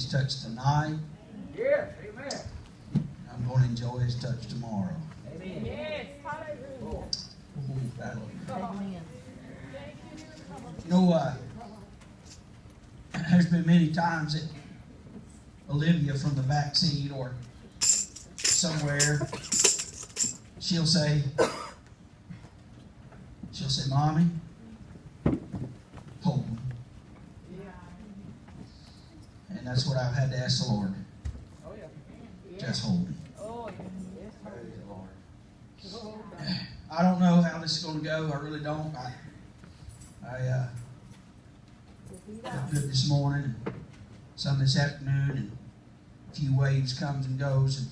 his touch tonight. Yes, amen. I'm going to enjoy his touch tomorrow. Amen. Yes, hallelujah. Amen. You know, there's been many times that Olivia from the back seat or somewhere, she'll say, Mommy, hold me. And that's what I've had to ask the Lord. Oh, yeah. Just hold me. Oh, yes. Praise the Lord. I don't know how this is going to go. I really don't. I felt good this morning, and some this afternoon, and a few waves comes and goes, and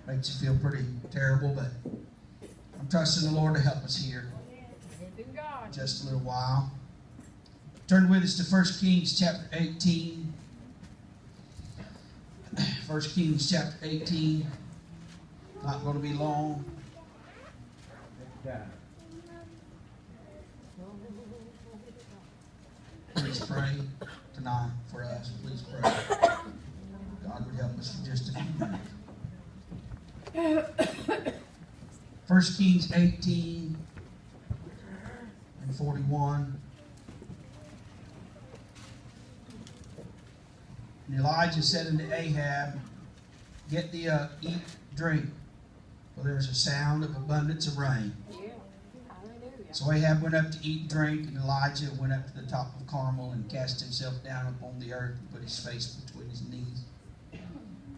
makes you feel pretty terrible. But I'm trusting the Lord to help us here. Just a little while. Turn with us to 1 Kings chapter 18. 1 Kings chapter 18. Not going to be long. Please pray tonight for us. Please pray. God would help us for just a few minutes. 1 Kings 18 and 41. And Elijah said unto Ahab, Get thee up, eat, drink, for there is a sound of abundance of rain. So Ahab went up to eat and drink, and Elijah went up to the top of Carmel and cast himself down upon the earth and put his face between his knees.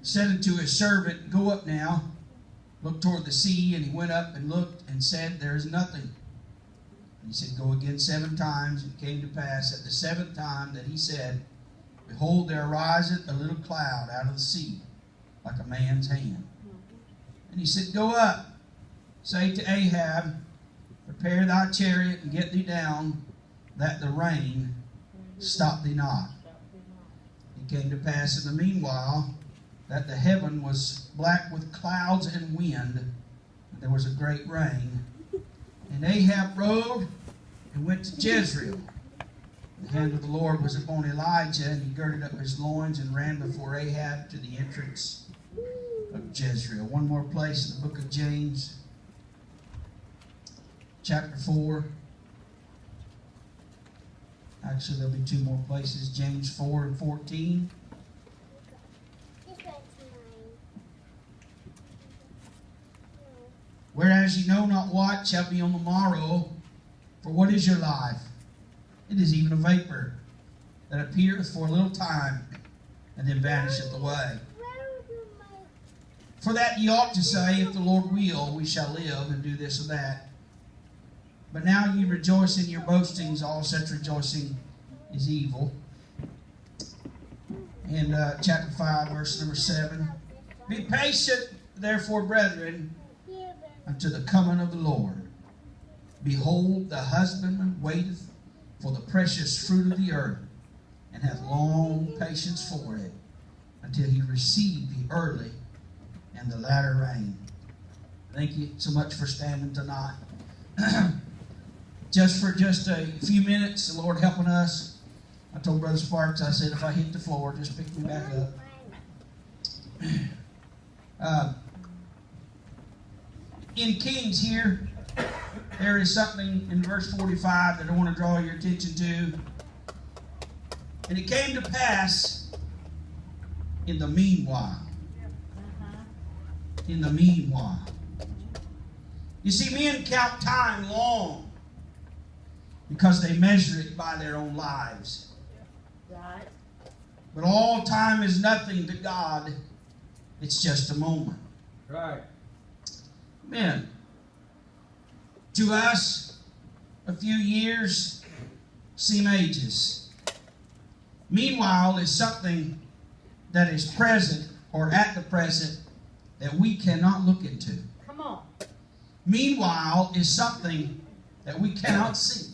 Said unto his servant, Go up now, look toward the sea. And he went up and looked and said, There is nothing. And he said, Go again 7 times. And it came to pass at the 7th time that he said, Behold, there ariseth a little cloud out of the sea, like a man's hand. And he said, Go up, say to Ahab, Prepare thy chariot and get thee down, that the rain stop thee not. It came to pass in the meanwhile that the heaven was black with clouds and wind, and there was a great rain. And Ahab rode and went to Jezreel. The hand of the Lord was upon Elijah, and he girded up his loins and ran before Ahab to the entrance of Jezreel. One more place in the book of James, chapter 4. Actually, there'll be 2 more places. James 4 and 14. Whereas ye know not what shall be on the morrow, for what is your life? It is even a vapor that appeareth for a little time, and then vanisheth away. For that ye ought to say, If the Lord will, we shall live, and do this or that. But now ye rejoice in your boastings, all such rejoicing is evil. In chapter 5, verse number 7. Be patient, therefore, brethren, unto the coming of the Lord. Behold, the husbandman waiteth for the precious fruit of the earth, and hath long patience for it, until he receive the early and the latter rain. Thank you so much for standing tonight. Just a few minutes, the Lord helping us. I told Brother Sparks, I said, if I hit the floor, just pick me back up. In Kings here, there is something in verse 45 that I want to draw your attention to. And it came to pass in the meanwhile. In the meanwhile. You see, men count time long because they measure it by their own lives. Right. But all time is nothing to God. It's just a moment. Right. Amen. To us, a few years seem ages. Meanwhile is something that is present or at the present that we cannot look into. Come on. Meanwhile is something that we cannot see.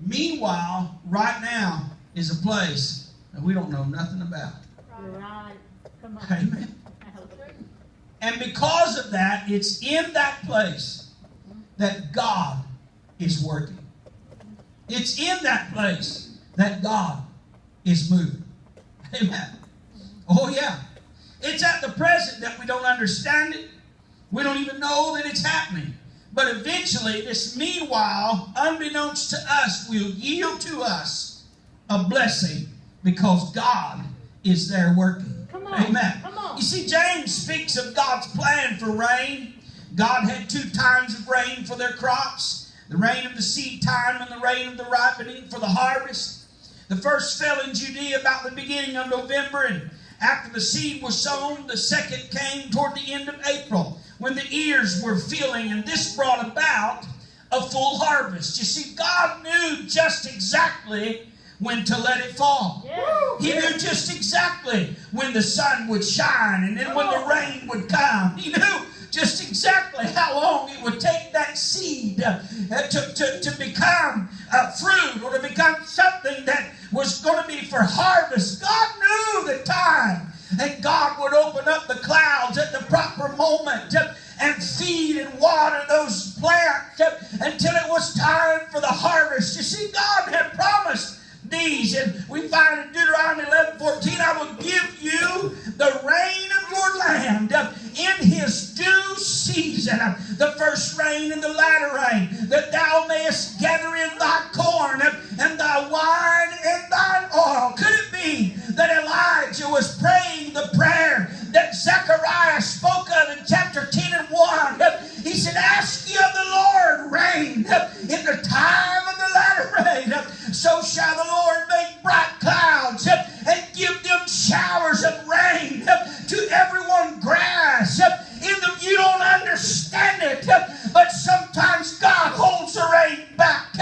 Meanwhile, right now, is a place that we don't know nothing about. Right. Come on. Amen. And because of that, it's in that place that God is working. It's in that place that God is moving. Amen. Oh, yeah. It's at the present that we don't understand it. We don't even know that it's happening. But eventually, this meanwhile, unbeknownst to us, will yield to us a blessing because God is there working. Come on. Amen. Come on. You see, James speaks of God's plan for rain. God had 2 times of rain for their crops. The rain of the seed time and the rain of the ripening for the harvest. The first fell in Judea about the beginning of November, and after the seed was sown, the second came toward the end of April, when the ears were filling, and this brought about a full harvest. You see, God knew just exactly when to let it fall. Yeah. He knew just exactly when the sun would shine and then when the rain would come. He knew just exactly how long it would take that seed to become fruit or to become something that was going to be for harvest. God knew the time. And God would open up the clouds at the proper moment and feed and water those plants until it was time for the harvest. You see, God had promised these, and we find in Deuteronomy 11:14, I will give you the rain of your land in his due season, the first rain and the latter rain, that thou mayest gather in thy corn and thy wine and thine oil. Could it be that Elijah was praying the prayer that Zechariah spoke of in chapter 10 and 1? He said, ask ye of the Lord rain in the time of the latter rain. So shall the Lord make bright clouds and give them showers of rain to everyone grass. You don't understand it, but sometimes God holds the rain back.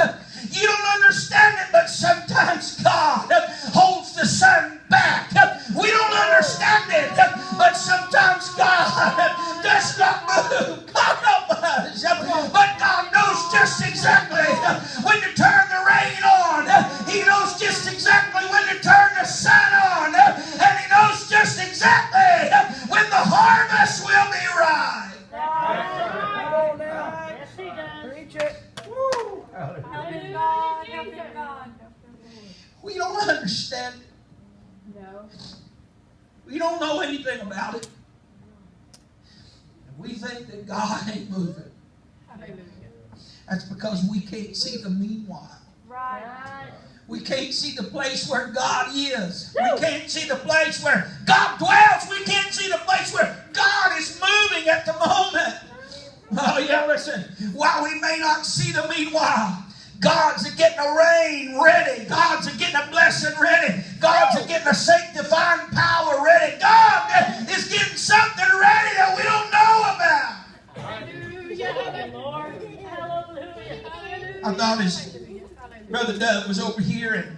You don't understand it, but sometimes God holds the sun back. We don't understand it, but sometimes God does not move. God help us. But God knows just exactly when to turn the rain on. He knows just exactly when to turn the sun on. And He knows just exactly when the harvest will be ripe. Come on now. Yes, he does. Preach it. Woo. Hallelujah. God, help him, God. We don't understand it. No. We don't know anything about it. And we think that God ain't moving. Hallelujah. That's because we can't see the meanwhile. Right. Right. We can't see the place where God is. We can't see the place where God dwells. We can't see the place where God is moving at the moment. Oh yeah, listen. While we may not see the meanwhile, God's getting a rain ready. God's getting a blessing ready. God's getting a sanctifying power ready. God is getting something ready that we don't know about. Hallelujah. Thank you, Lord. Hallelujah. I thought as Brother Doug was over here and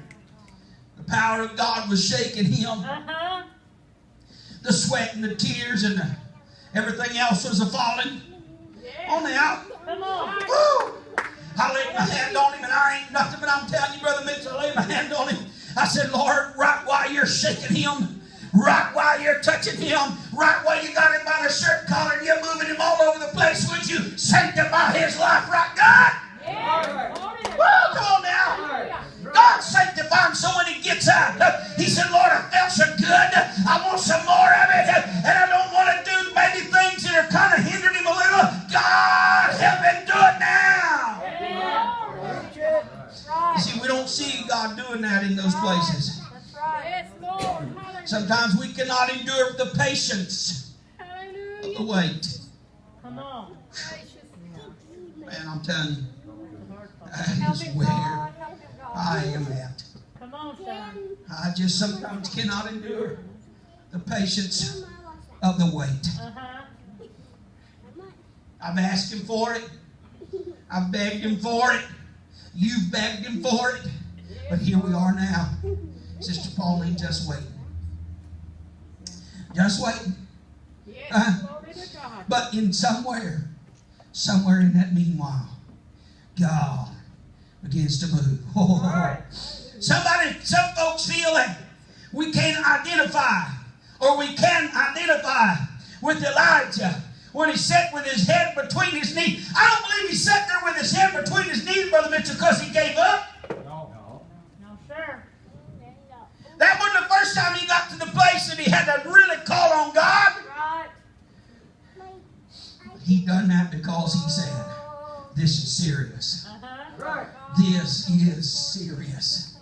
the power of God was shaking him. Uh-huh. The sweat and the tears and everything else was a-falling. On out. Come on. Woo! I laid my hand on him, and I ain't nothing, but I'm telling you, Brother Mitchell, I laid my hand on him. I said, Lord, right while you're shaking him, right while you're touching him, right while you got him by the shirt collar and you're moving him all over the place, would you sanctify his life, right, God? Yeah. Woo, come on now. God sanctify him so when he gets out, he said, Lord, I felt so good. I want some more of it. And I don't want to do maybe things that are kind of hindering him a little. God, help him do it now. You see, we don't see God doing that in those places. That's right. Yes, Lord. Hallelujah. Sometimes we cannot endure the patience of Hallelujah. the wait. Come on. Gracious. Man, I'm telling you, that Help is him, where God. Help him, God. I am at. Come on, son. I just sometimes cannot endure the patience of the wait. Uh-huh. I've asked him for it. I've begged him for it. You've begged him for it. But here we are now. Sister Pauline, just waiting. Just waiting. Yes, glory to God. But in somewhere in that meanwhile, God begins to move. Some folks feel that we can't identify, or we can identify with Elijah when he sat with his head between his knees. I don't believe he sat there with his head between his knees, Brother Mitchell, because he gave up. No. No, sir. That wasn't the first time he got to the place that he had to really call on God. Right. He done that because he said, this is serious. Right. This is serious.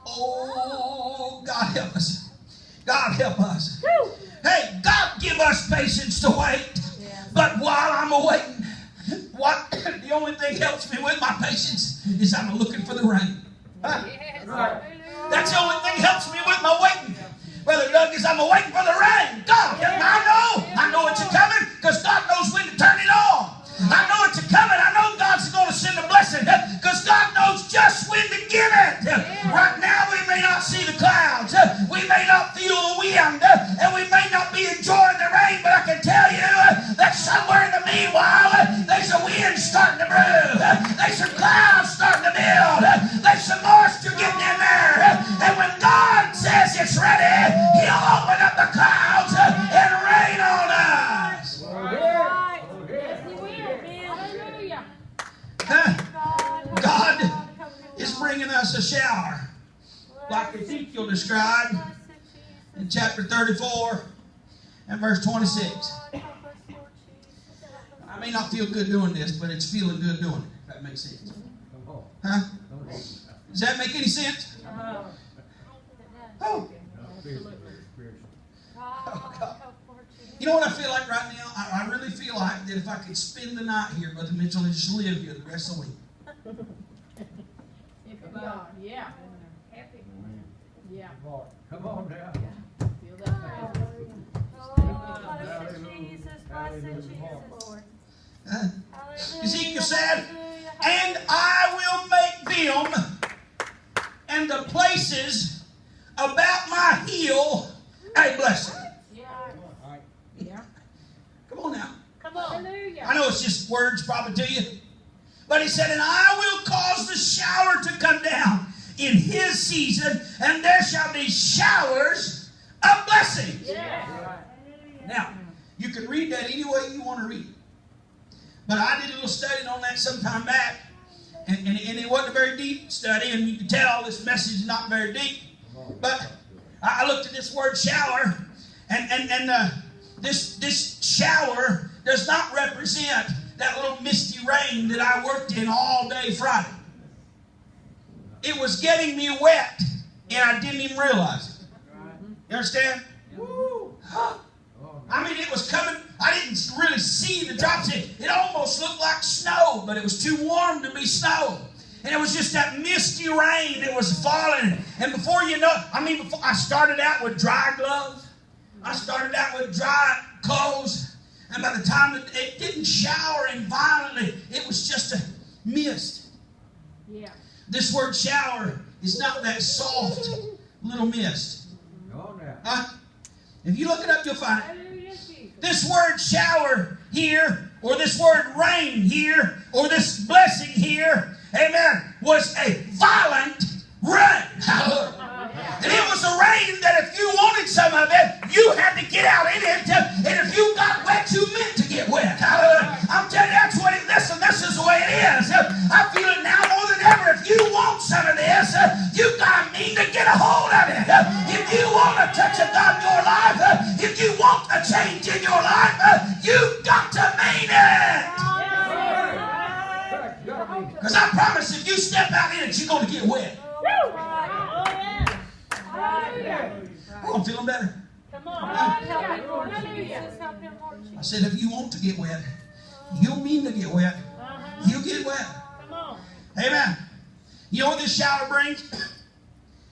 Oh, God help us. God help us. Hey, God give us patience to wait. But while I'm awaiting, the only thing helps me with my patience is I'm looking for the rain. Huh? Yes. Right. That's the only thing helps me with my waiting. Brother Doug, is I'm waiting for the rain. God, I know it's coming because God knows when to turn it on. I know it's coming. I know God's going to send a blessing because God knows just when to give it. Right now we may not see the clouds. We may not feel the wind. And we may not be enjoying the rain. But I can tell you that somewhere in the meanwhile, there's a wind starting to brew. There's some clouds starting to build. There's some moisture getting in there. And when God says it's ready, He'll open up the clouds and rain on us. Right. Yes, He will. Hallelujah. God is bringing us a shower, like Ezekiel described in chapter 34 and verse 26. I may not feel good doing this, but it's feeling good doing it, if that makes sense. Huh? Does that make any sense? Oh. Oh, God. You know what I feel like right now? I really feel like that if I could spend the night here, Brother Mitchell, and just live here the rest of the week. God. Yeah. Happy. Yeah. Come on now. Feel that. Ezekiel said, and I will make them and the places about my heel a blessing. Yeah. Yeah. Come on now. Come on. Hallelujah. I know it's just words probably to you. But he said, and I will cause the shower to come down in his season, and there shall be showers of blessings. Yeah. Now, you can read that any way you want to read it. But I did a little study on that some time back, and it wasn't a very deep study, and you can tell this message is not very deep. But I looked at this word shower, and this shower does not represent that little misty rain that I worked in all day Friday. It was getting me wet, and I didn't even realize it. You understand? Woo. I mean, it was coming. I didn't really see the drops. It almost looked like snow, but it was too warm to be snow. And it was just that misty rain that was falling. And before you know, before I started out with dry gloves. I started out with dry clothes. And by the time it didn't shower in violently, it was just a mist. Yeah. This word shower is not that soft little mist. Go now. Huh? If you look it up, you'll find it. Hallelujah, Jesus. This word shower here, or this word rain here, or this blessing here, amen, was a violent rain. Hallelujah. And it was a rain that if you wanted some of it, you had to get out in it. And if you got wet, you meant to get wet. Hallelujah. I'm telling you, that's what it is. Listen, this is the way it is. I feel it now more than ever. If you want some of this, you've got to mean to get a hold of it. If you want a touch of God in your life, if you want a change in your life, you've got to mean it. Because I promise if you step out in it, you're going to get wet. Oh, yeah. I'm feeling better. Come on. I said, if you want to get wet, you'll mean to get wet. You'll get wet. Come on. Amen. You know what this shower brings?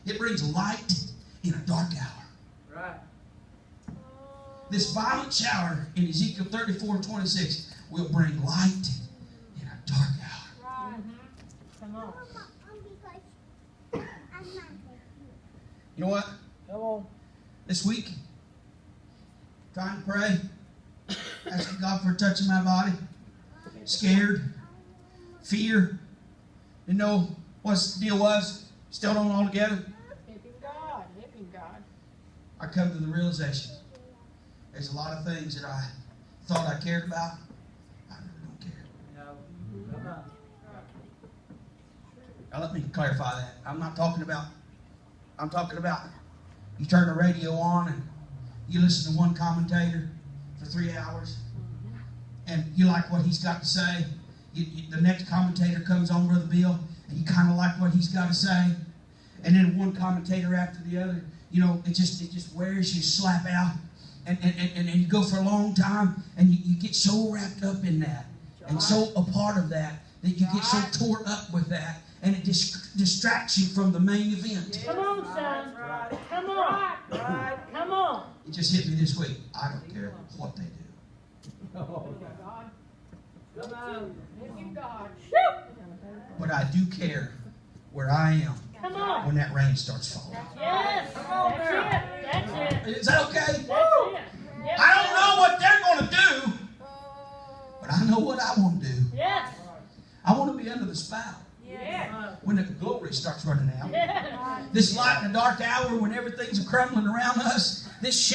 It brings light in a dark hour. Right. This violent shower in Ezekiel 34 and 26 will bring light in a dark hour. Come on. You know what? Come on. This week, trying to pray, asking God for a touch in my body, scared, fear, didn't know what the deal was, still don't know altogether. Helping God. Helping God. I come to the realization there's a lot of things that I thought I cared about. I really don't care. No. Come on. Now let me clarify that. I'm talking about you turn the radio on and You listen to one commentator for 3 hours, and you like what he's got to say. The next commentator comes on, Brother Bill, and you kind of like what he's got to say. And then one commentator after the other, you know, it just wears you slap out. And you go for a long time, and you get so wrapped up in that, and so a part of that you get so tore up with that, and it distracts you from the main event. Come on, son. Come on. Come on. It just hit me this week. I don't care what they do. Oh, Come on. Thank you, God. But I do care where I am Come on. when that rain starts falling. Yes. That's it. Is that okay? That's it. Yes, I don't know what they're going to do, but I know what I want to do. Yes. I want to be under the spout Yes. when the glory starts running out. Yes. This light in the dark hour when everything's crumbling around us, this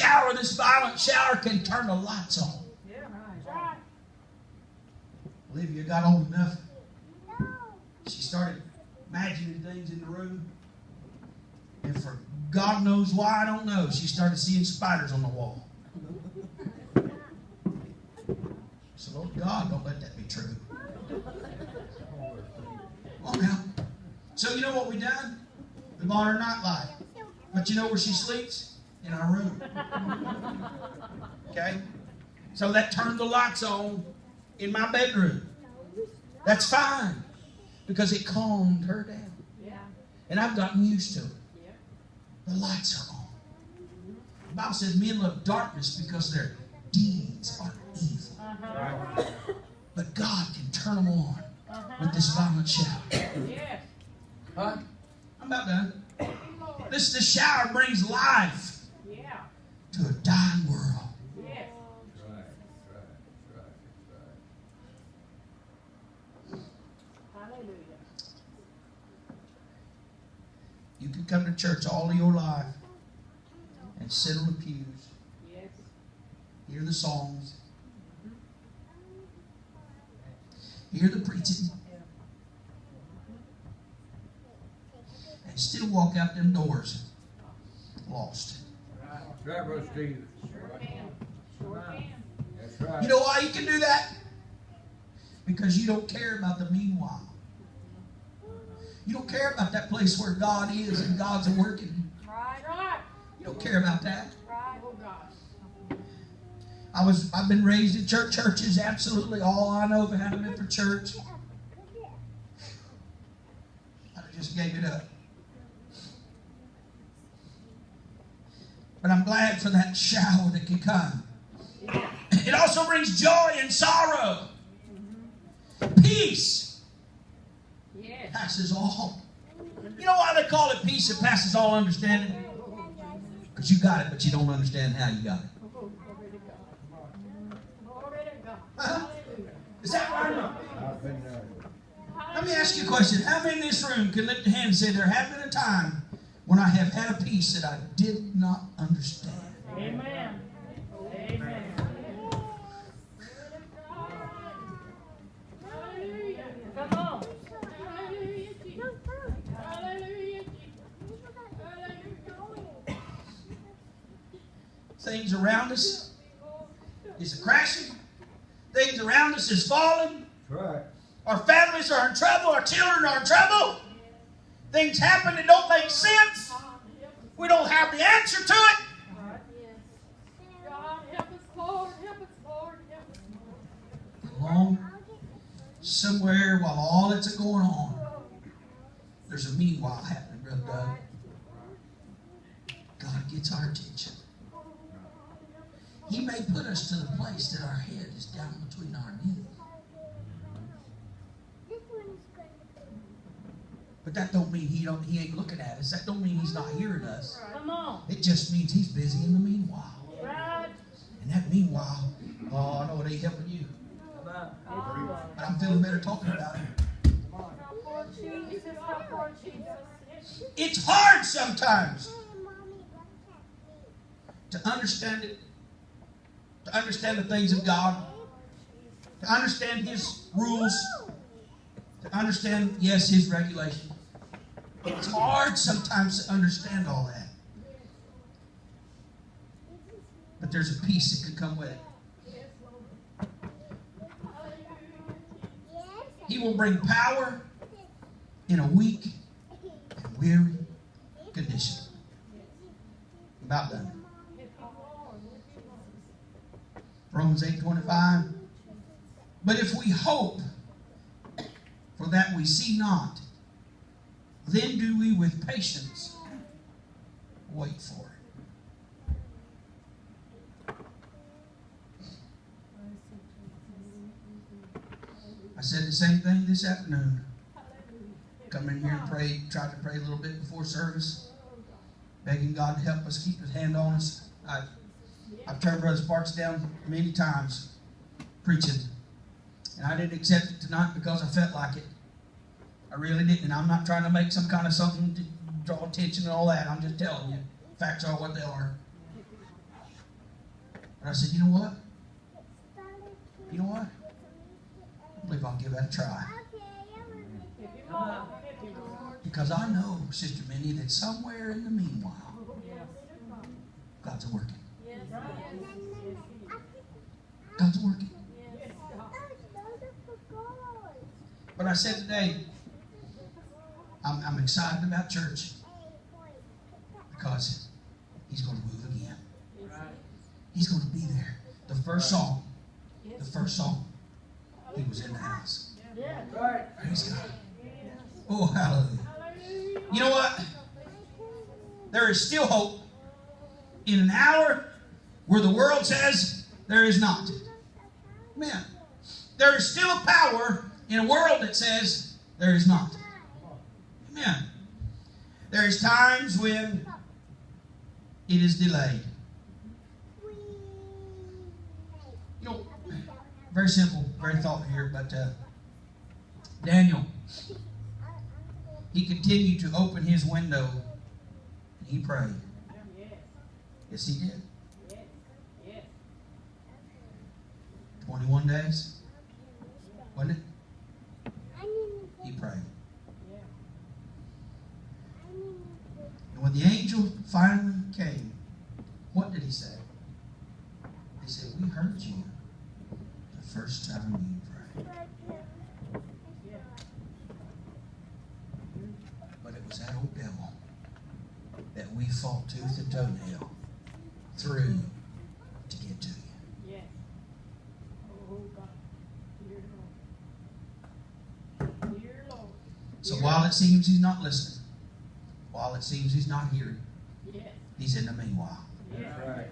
violent shower can turn the lights on. Olivia got old enough. She started imagining things in the room. And for God knows why, I don't know, she started seeing spiders on the wall. So, Lord God, don't let that be true. Come on now. So you know what we done? We bought her nightlight. But you know where she sleeps? In our room. Okay? So that turned the lights on in my bedroom. That's fine. Because it calmed her down. And I've gotten used to it. The lights are on. The Bible says men love darkness because their deeds are evil. But God can turn them on with this violent shower. Huh? I'm about done. This shower brings life to a dying world. You can come to church all of your life and sit on the pews, hear the songs, hear the preaching, and still walk out them doors lost. That's right, Brother Steve. That's right. You know why you can do that? Because you don't care about the meanwhile. You don't care about that place where God is and God's working. You don't care about that. I've been raised in churches, absolutely all I know of having been for church. I just gave it up. But I'm glad for that shower that can come. It also brings joy and sorrow. Peace. Passes all. You know why they call it peace that passes all understanding? Because you got it, but you don't understand how you got it. Is that right? Let me ask you a question. How many in this room can lift a hand and say there have been a time when I have had a peace that I did not understand? Amen. Amen. Come on. Things around us is crashing. Things around us is falling. That's right. Our families are in trouble. Our children are in trouble. Things happen that don't make sense. We don't have the answer to it. God, help us, Lord. Help us, Lord. Help us, Lord. Along somewhere while all that's going on, there's a meanwhile happening, Brother Doug. God gets our attention. He may put us to the place that our head is down between our knees. But that don't mean he ain't looking at us. That don't mean he's not hearing us. Come on. It just means he's busy in the meanwhile. Right. And that meanwhile, oh, I know it ain't helping you. But I'm feeling better talking about it. It's hard sometimes to understand it, to understand the things of God, to understand His rules, to understand, yes, His regulations. It's hard sometimes to understand all that. there's a peace that can come with it. He will bring power in a weak and weary condition. About done. Romans 8:25. But if we hope for that we see not, then do we with patience wait for it. I said the same thing this afternoon. Come in here and pray, tried to pray a little bit before service, begging God to help us, keep His hand on us. I've turned Brother Sparks down many times preaching, and I didn't accept it tonight because I felt like it. I really didn't. And I'm not trying to make some kind of something to draw attention and all that. I'm just telling you, facts are what they are. And I said, you know what? You know what? I believe I'll give that a try. Because I know, Sister Minnie, that somewhere in the meanwhile, God's working. God's working. But I said today, I'm excited about church because He's going to move again. He's going to be there. The first song, He was in the house. Praise God. Oh, hallelujah. You know what? There is still hope in an hour where the world says there is not. Amen. There is still a power in a world that says there is not. Amen. There is times when it is delayed. You know, very simple, very thought here, but Daniel, he continued to open his window and he prayed. Yes, he did. 21 days, wasn't it? He prayed. And when the angel finally came, what did he say? He said, we heard you the first time you prayed. But it was that old devil that we fought tooth and toenail through to get to you. Yes. Oh, God. Dear Lord. So while it seems he's not listening, while it seems he's not hearing, Yes. he's in the meanwhile. Yes. Right.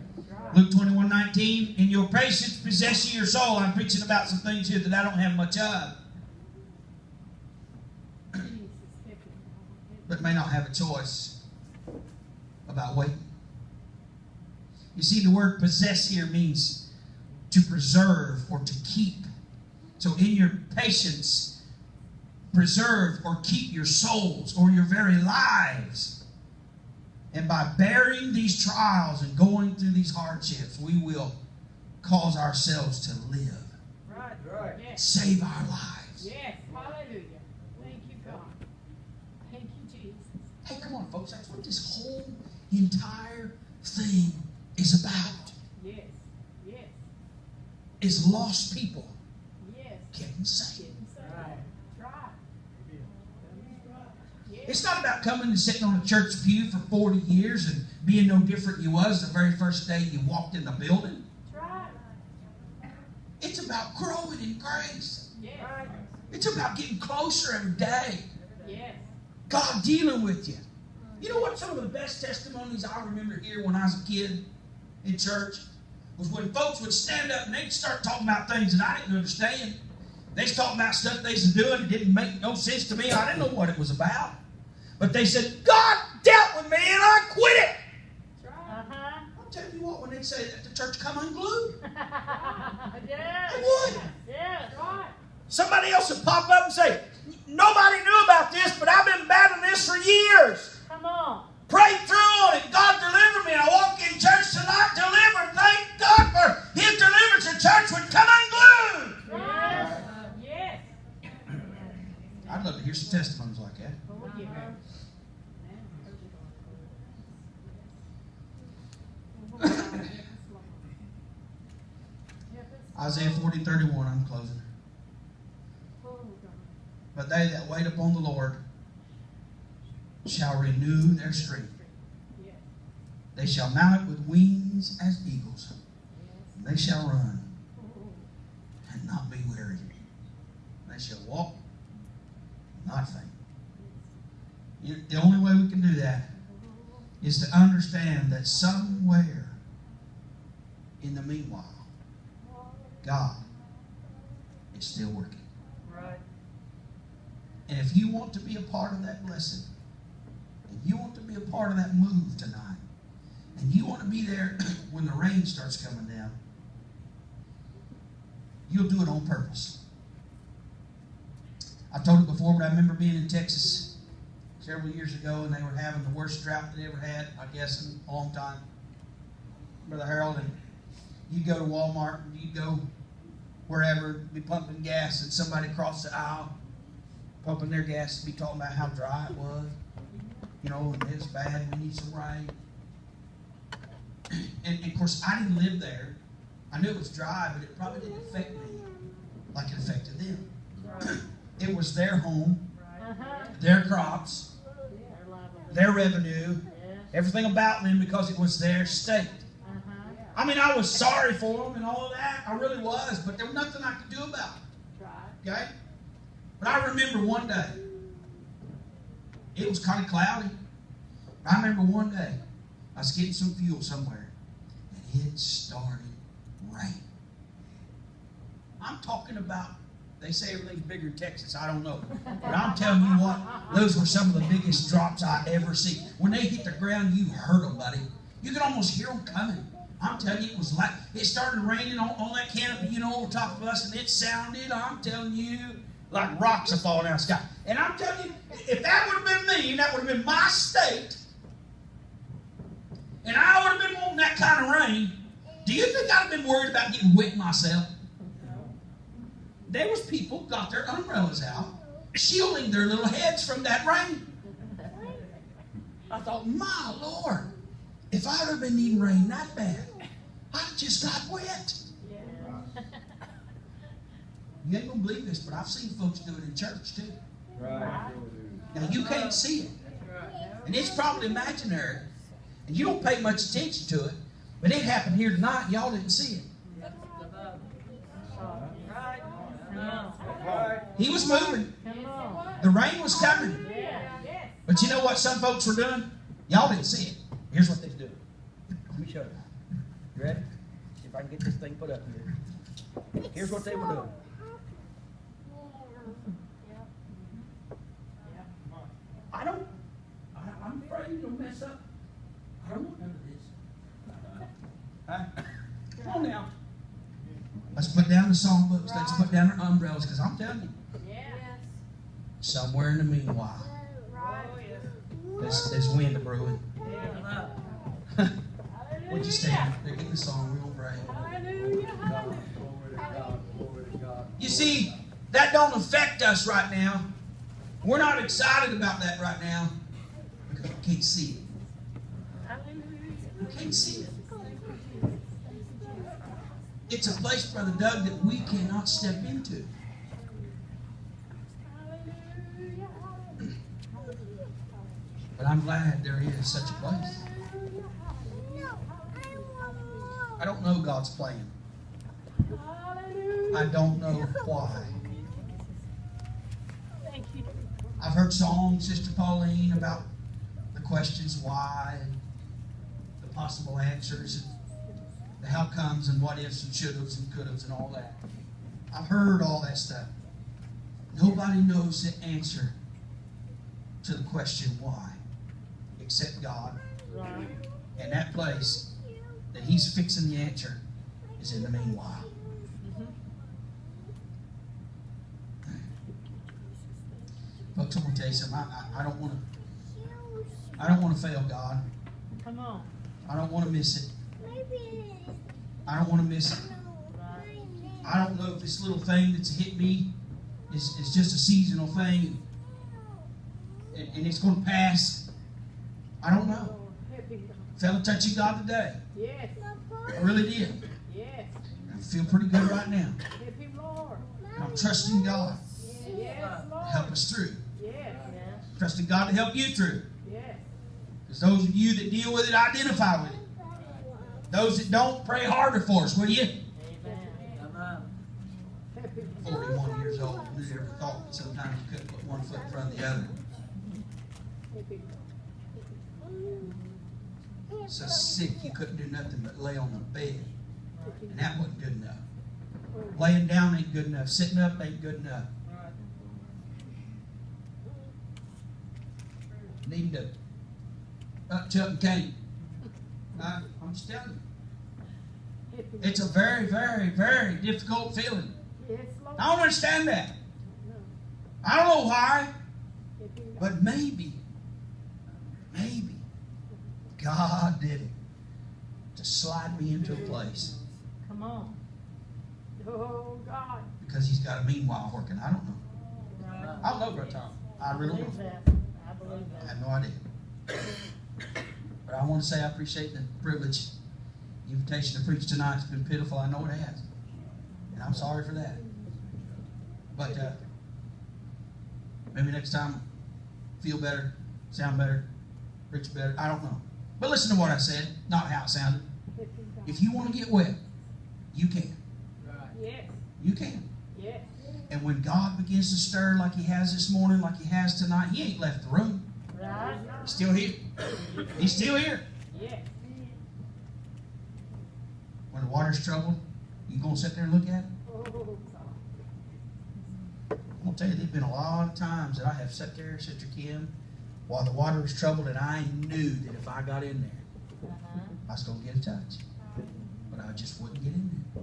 Luke 21:19, in your patience possess ye your soul. I'm preaching about some things here that I don't have much of, but may not have a choice about waiting. You see, the word possess here means to preserve or to keep. So in your patience, preserve or keep your souls or your very lives. And by bearing these trials and going through these hardships, we will cause ourselves to live. Right. Right. Yes. Save our lives. Yes. Hallelujah. Thank you, God. Thank you, Jesus. Hey, come on, folks. That's what this whole entire thing is about. Yes. Yes. Is lost people Yes. getting saved. Right. Try. Yes. It's not about coming and sitting on a church pew for 40 years and being no different than you was the very first day you walked in the building. Try. It's about growing in grace. Yes. It's about getting closer every day. Yes. God dealing with you. You know what? Some of the best testimonies I remember here when I was a kid in church was when folks would stand up and they'd start talking about things that I didn't understand. They was talking about stuff they was doing that didn't make no sense to me. I didn't know what it was about. But they said, God dealt with me and I quit it. Uh-huh. I'll tell you what, when they say that, the church come unglued. Yes. They would. Yes. Right. Somebody else would pop up and say, nobody knew about this, but I've been battling this for years. Come on. Prayed through on it. God delivered me. I walk in church tonight delivered. Thank God for His deliverance. The church would come unglued. Yes. Yes. I'd love to hear some testimonies like that. Oh, yeah. Isaiah 40:31, I'm closing. But they that wait upon the Lord shall renew their strength. They shall mount up with wings as eagles. And they shall run and not be weary. They shall walk, not faint. The only way we can do that is to understand that somewhere in the meanwhile, God is still working. Right. And if you want to be a part of that blessing, and you want to be a part of that move tonight, and you want to be there when the rain starts coming down, you'll do it on purpose. I've told it before, but I remember being in Texas several years ago, and they were having the worst drought they ever had, I guess, in a long time. Brother Harold, and you'd go to Walmart, and you'd go wherever, be pumping gas, and somebody across the aisle pumping their gas, be talking about how dry it was. You know, and it's bad, we need some rain. And of course, I didn't live there. I knew it was dry, but it probably didn't affect me like it affected them. Right. It was their home, Right. their crops, their revenue, everything about them, because it was their state. I mean, I was sorry for them and all of that. I really was, but there was nothing I could do about it. Okay? But I remember one day, it was kind of cloudy. I remember one day, I was getting some fuel somewhere, and it started raining. I'm talking about, they say everything's bigger in Texas. I don't know. But I'm telling you what, those were some of the biggest drops I ever see. When they hit the ground, you heard them, buddy. You could almost hear them coming. I'm telling you, it was like, it started raining on that canopy, you know, over top of us, and it sounded, I'm telling you, like rocks are falling out of the sky. And I'm telling you, if that would have been me, and that would have been my state, and I would have been wanting that kind of rain, do you think I'd have been worried about getting wet myself? There was people got their umbrellas out, shielding their little heads from that rain. I thought, my Lord, if I'd have been needing rain that bad, I just got wet. You ain't gonna believe this, but I've seen folks do it in church too. Right. Now you can't see it, and it's probably imaginary, and you don't pay much attention to it. But it happened here tonight, and y'all didn't see it. He was moving. The rain was coming. But you know what some folks were doing? Y'all didn't see it. Here's what they were doing. Let me show you. You ready? See if I can get this thing put up here. Here's what they were doing. I'm afraid you'll mess up. I don't want none of this. Huh? Come on now. Let's put down the songbooks. Let's put down our umbrellas, because I'm telling you, somewhere in the meanwhile, there's wind brewing. Would you stand? They're getting the song. We're going to pray. You see, that don't affect us right now. We're not excited about that right now because we can't see it. We can't see it. It's a place, Brother Doug, that we cannot step into. But I'm glad there is such a place. I don't know God's plan. I don't know why. I've heard songs, Sister Pauline, about the questions why, and the possible answers, and the how comes and what ifs and should haves and could haves and all that. I've heard all that stuff. Nobody knows the answer to the question why except God. Right. And that place that He's fixing the answer is in the meanwhile. Folks, I'm going to tell you something. I don't want to fail God. Come on. I don't want to miss it. I don't want to miss it. I don't know if this little thing that's hit me is just a seasonal thing and it's going to pass. I don't know. Felt a touch of God today. Yes. I really did. Yes. I feel pretty good right now. Help him, Lord. I'm trusting God Yes, to Lord. help us through. Yes. Trusting God to help you through. Yes. Because those of you that deal with it, identify with it. Those that don't, pray harder for us, will you? Help him. 41 years old. Who ever thought that sometimes you couldn't put one foot in front of the other? Help him. So sick you couldn't do nothing but lay on the bed. And that wasn't good enough. Laying down ain't good enough. Sitting up ain't good enough. Needing to up and cane. I'm just telling you. Help him. It's a very, very, very difficult feeling. Yes, Lord. I don't understand that. No. I don't know why. Help him. But maybe God did it to slide me into a place Come on. Oh, God. because He's got a meanwhile working. I don't know. Right. I don't know, Brother Tom. I really believe don't. that. I believe I that. have no idea. But I want to say I appreciate the privilege. The invitation to preach tonight has been pitiful. I know it has. And I'm sorry for that. But maybe next time, feel better, sound better, preach better. I don't know. But listen to what I said, not how it sounded. Help him, God. If you want to get well, you can. Yes. You can. Yes. And when God begins to stir like He has this morning, like He has tonight, He ain't left the room. Right? He's still here. He's still here. Yes. When the water's troubled, you going to sit there and look at it? Oh, God. I'm going to tell you, there's been a lot of times that I have sat there, Sister Kim, while the water was troubled, and I knew that if I got in there, I was going to get a touch. But I just wouldn't get in there.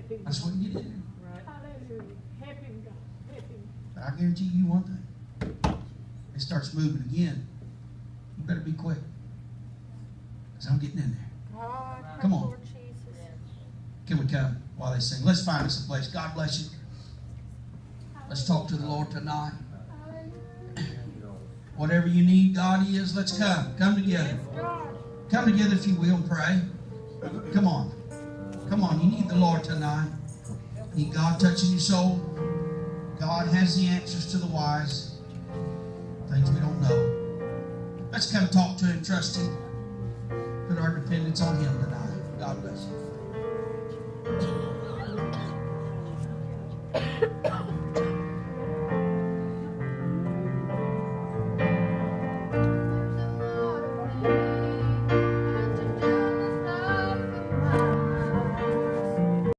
Help him, I just God. wouldn't get in there. Right. Hallelujah. Help him, God. Help him. But I guarantee you one thing. It starts moving again. You better be quick. Because I'm getting in there. God. Come on. Lord Jesus. Can we come while they sing? Let's find us a place. God bless you. Let's talk to the Lord tonight. Whatever you need, God is. Let's come. Come together. Come together, if you will, and pray. Come on. Come on. You need the Lord tonight. Need God touching your soul. God has the answers to the wise. Things we don't know. Let's come talk to Him, trust Him. Put our dependence on Him tonight. God bless you.